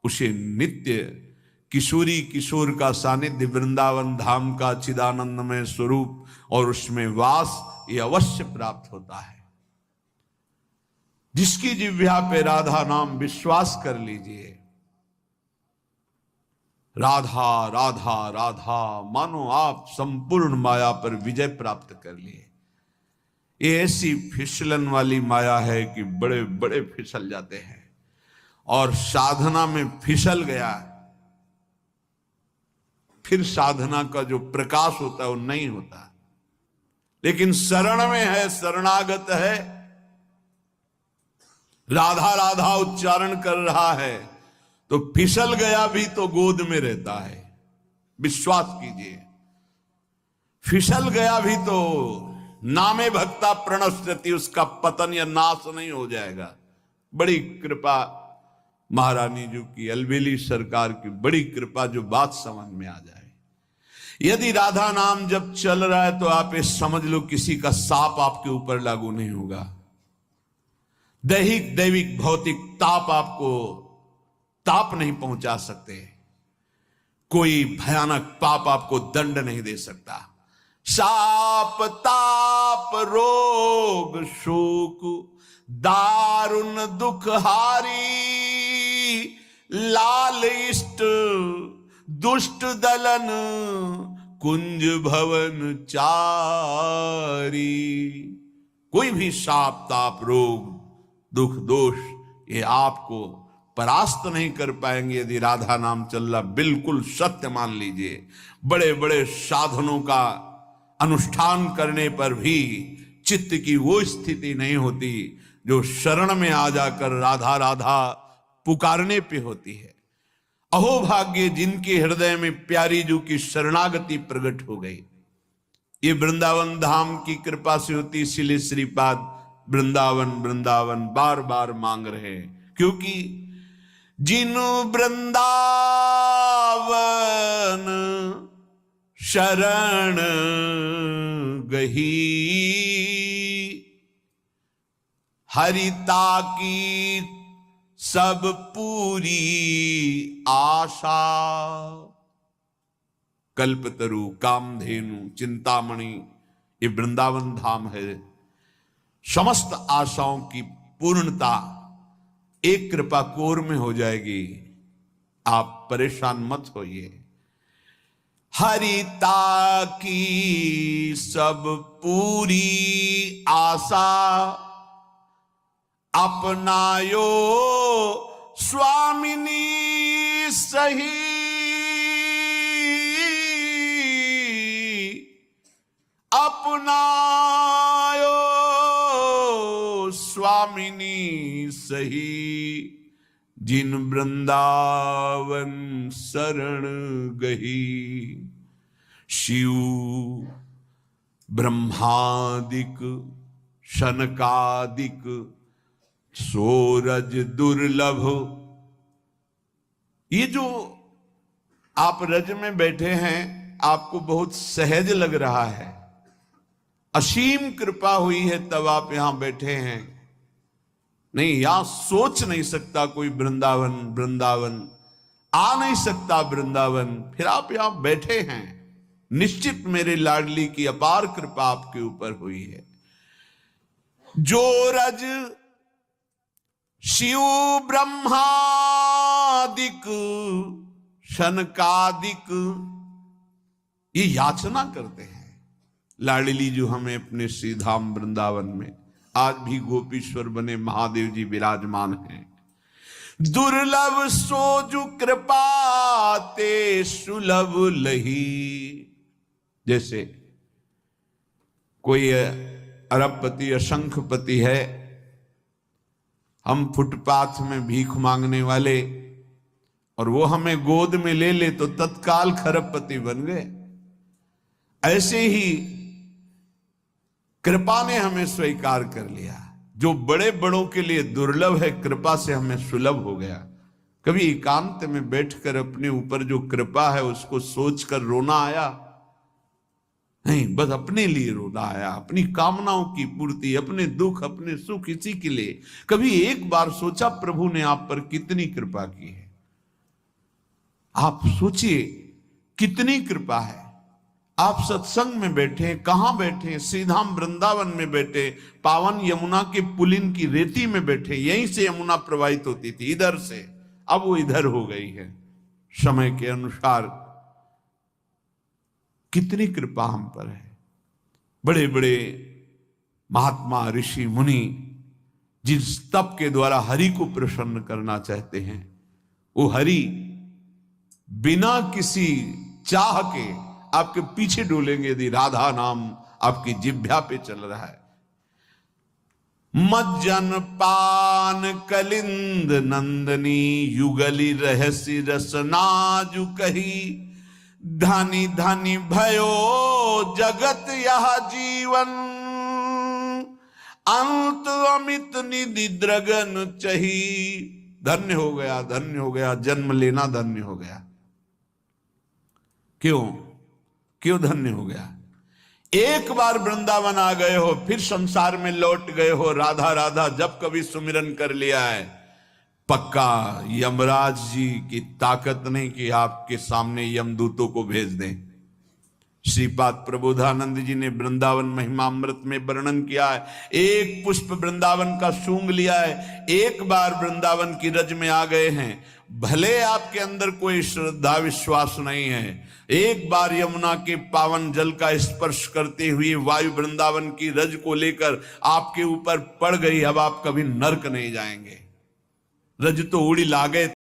उसे नित्य किशोरी किशोर का सानिध्य, वृंदावन धाम का चिदानंदमय स्वरूप और उसमें वास ये अवश्य प्राप्त होता है। जिसकी जिह्वा पे राधा नाम विश्वास कर लीजिए, राधा राधा राधा, मानो आप संपूर्ण माया पर विजय प्राप्त कर लिए। ये ऐसी फिसलन वाली माया है कि बड़े बड़े फिसल जाते हैं, और साधना में फिसल गया फिर साधना का जो प्रकाश होता है वो नहीं होता। लेकिन शरण में है, शरणागत है, राधा राधा उच्चारण कर रहा है, तो फिसल गया भी तो गोद में रहता है। विश्वास कीजिए, फिसल गया भी तो नामे भक्ता प्रणश्यति, उसका पतन या नाश नहीं हो जाएगा। बड़ी कृपा महारानी जी की, अलबेली सरकार की बड़ी कृपा, जो बात समझ में आ जाए। यदि राधा नाम जब चल रहा है तो आप ये समझ लो किसी का साप आपके ऊपर लागू नहीं होगा। दैहिक दैविक भौतिक ताप आपको ताप नहीं पहुंचा सकते। कोई भयानक पाप आपको दंड नहीं दे सकता। शाप ताप रोग शोक दारुण दुख हारी, लाल इष्ट दुष्ट दलन कुंज भवन चारी। कोई भी शाप ताप रोग दुख दोष ये आपको परास्त नहीं कर पाएंगे यदि राधा नाम चल रहा। बिल्कुल सत्य मान लीजिए। बड़े बड़े साधनों का अनुष्ठान करने पर भी चित्त की वो स्थिति नहीं होती जो शरण में आ जाकर राधा राधा पुकारने पे होती है। अहो भाग्य जिनके हृदय में प्यारी जू की शरणागति प्रकट हो गई। ये वृंदावन धाम की कृपा से होती, इसलिए श्रीपाद वृंदावन वृंदावन बार बार मांग रहे हैं, क्योंकि जिनु वृंदावन शरण गही, हरिता की सब पूरी आशा। कल्पतरु कामधेनु चिंतामणि ये वृंदावन धाम है। समस्त आशाओं की पूर्णता एक कृपा कोर में हो जाएगी। आप परेशान मत होइए। हरिता की सब पूरी आशा, अपनायो स्वामिनी सही। अपनायो स्वामिनी सही, जिन वृंदावन शरण गही। शिव ब्रह्मादिक शनकादिक सोरज दुर्लभ। ये जो आप रज में बैठे हैं आपको बहुत सहज लग रहा है, असीम कृपा हुई है तब आप यहां बैठे हैं। नहीं, यहां सोच नहीं सकता कोई वृंदावन, वृंदावन आ नहीं सकता वृंदावन, फिर आप यहां बैठे हैं। निश्चित मेरे लाडली की अपार कृपा आपके ऊपर हुई है। जो रज शिव ब्रह्मादिक शनकादिक ये याचना करते हैं। लाडली जो हमें अपने श्री धाम वृंदावन में आज भी गोपीश्वर बने महादेव जी विराजमान हैं। दुर्लभ सोजु कृपा ते सुलभ लही। जैसे कोई अरबपति असंखपति है, हम फुटपाथ में भीख मांगने वाले, और वो हमें गोद में ले ले तो तत्काल खरबपति बन गए। ऐसे ही कृपा ने हमें स्वीकार कर लिया। जो बड़े बड़ों के लिए दुर्लभ है, कृपा से हमें सुलभ हो गया। कभी एकांत में बैठकर अपने ऊपर जो कृपा है उसको सोचकर रोना आया? नहीं, बस अपने लिए रोना आया, अपनी कामनाओं की पूर्ति, अपने दुख अपने सुख इसी के लिए। कभी एक बार सोचा प्रभु ने आप पर कितनी कृपा की है? आप सोचिए कितनी कृपा है। आप सत्संग में बैठे, कहां बैठे? श्रीधाम वृंदावन में बैठे, पावन यमुना के पुलिन की रेती में बैठे। यहीं से यमुना प्रवाहित होती थी, इधर से। अब वो इधर हो गई है समय के अनुसार। कितनी कृपा हम पर है। बड़े बड़े महात्मा, ऋषि, मुनि जिस तप के द्वारा हरि को प्रसन्न करना चाहते हैं, वो हरि बिना किसी चाह के आपके पीछे डोलेंगे यदि राधा नाम आपकी जिह्वा पे चल रहा है। मज्जन पान कलिंद नंदनी, युगली रहस्य रसनाजु कही, धनी धनी भयो जगत यह जीवन, अंत अमित निधि द्रगन चही। धन्य हो गया, धन्य हो गया, जन्म लेना धन्य हो गया। क्यों धन्य हो गया? एक बार वृंदावन आ गए हो, फिर संसार में लौट गए हो। राधा राधा जब कभी सुमिरन कर लिया है, पक्का यमराज जी की ताकत नहीं कि आपके सामने यमदूतों को भेज दें। श्रीपाद प्रबोधानंद जी ने वृंदावन महिमामृत में वर्णन किया है। एक पुष्प वृंदावन का सूंघ लिया है, एक बार वृंदावन की रज में आ गए हैं, भले आपके अंदर कोई श्रद्धा विश्वास नहीं है, एक बार यमुना के पावन जल का स्पर्श करते हुए वायु वृंदावन की रज को लेकर आपके ऊपर पड़ गई, अब आप कभी नरक नहीं जाएंगे। रज तो उड़ी लागे